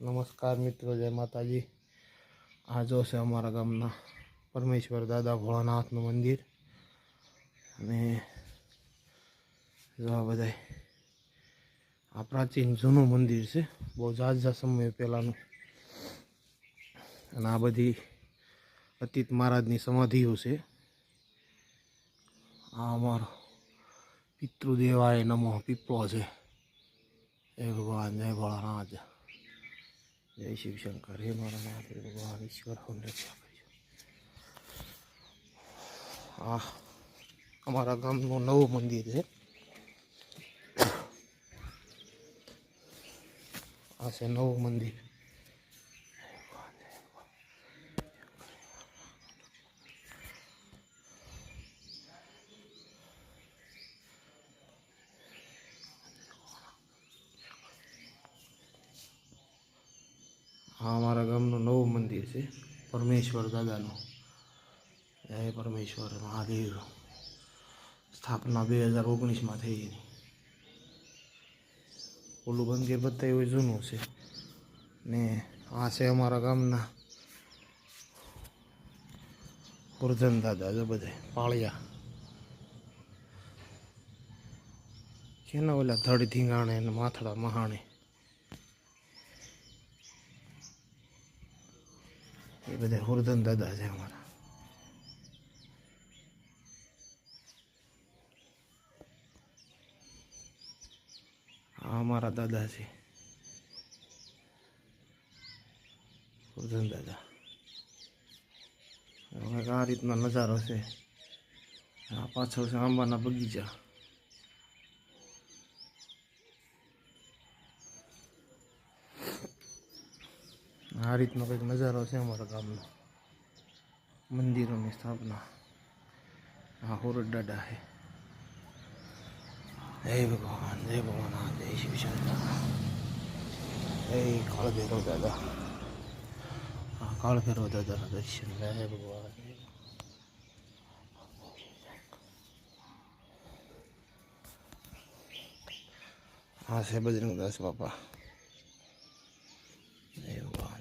નમસ્કાર મિત્રો, જય માતાજી। આ જો છે અમારા ગામના પરમેશ્વર દાદા ભોળાનાથનું મંદિર અને જો આ બધા આ પ્રાચીન જૂનું મંદિર છે, બહુ ઝાઝા સમય પહેલાંનું। અને આ બધી અતીત મહારાજની સમાધિઓ છે। આ અમારો પિતૃદેવાય નમો પીપળો છે। જય ભગવાન, જય ભોળાનાથ, જય શિવશંકર। હે મારા નાથ ભગવાન ઈશ્વર રક્ષા કરજો। આ અમારા ગામનું નવું મંદિર છે। આ છે નવું મંદિર। આ અમારા ગામનું નવું મંદિર છે પરમેશ્વર દાદાનું। જય પરમેશ્વર મહાદેવ। સ્થાપના 2019માં થઈ એની। ઓલું મંદિર બતાવ્યું જૂનું છે ને આ છે અમારા ગામના ગુરધન દાદા। જો બધા પાળિયા છે ને, ઓલા ધડ ધીંગાણે ને માથડા મહાણે, એ બધા ગુરધન દાદા છે અમારા। આ અમારા દાદા છે ગુરધન દાદા। આ રીતનો નજારો છે। આ પાછળ છે આંબાના બગીચા। આ રીતનો કંઈક નજારો છે અમારા ગામનો મંદિરોની સ્થાપના। આ હોરડ દાદા છે। જય ભગવાન, જય ભોળાનાથ, જય શિવશંકર, જય કાળભૈરવ દાદા। આ કાળભૈરવ દાદાના દર્શન। જય ભગવાન। આ છે બજરંગદાસ બાપા। જય ભગવાન।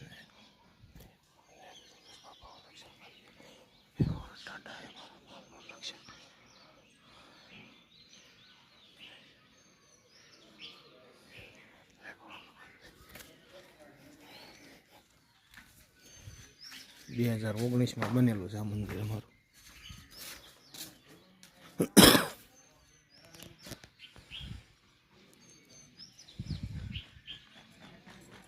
2019માં બનેલું છે આ મંદિર અમારું।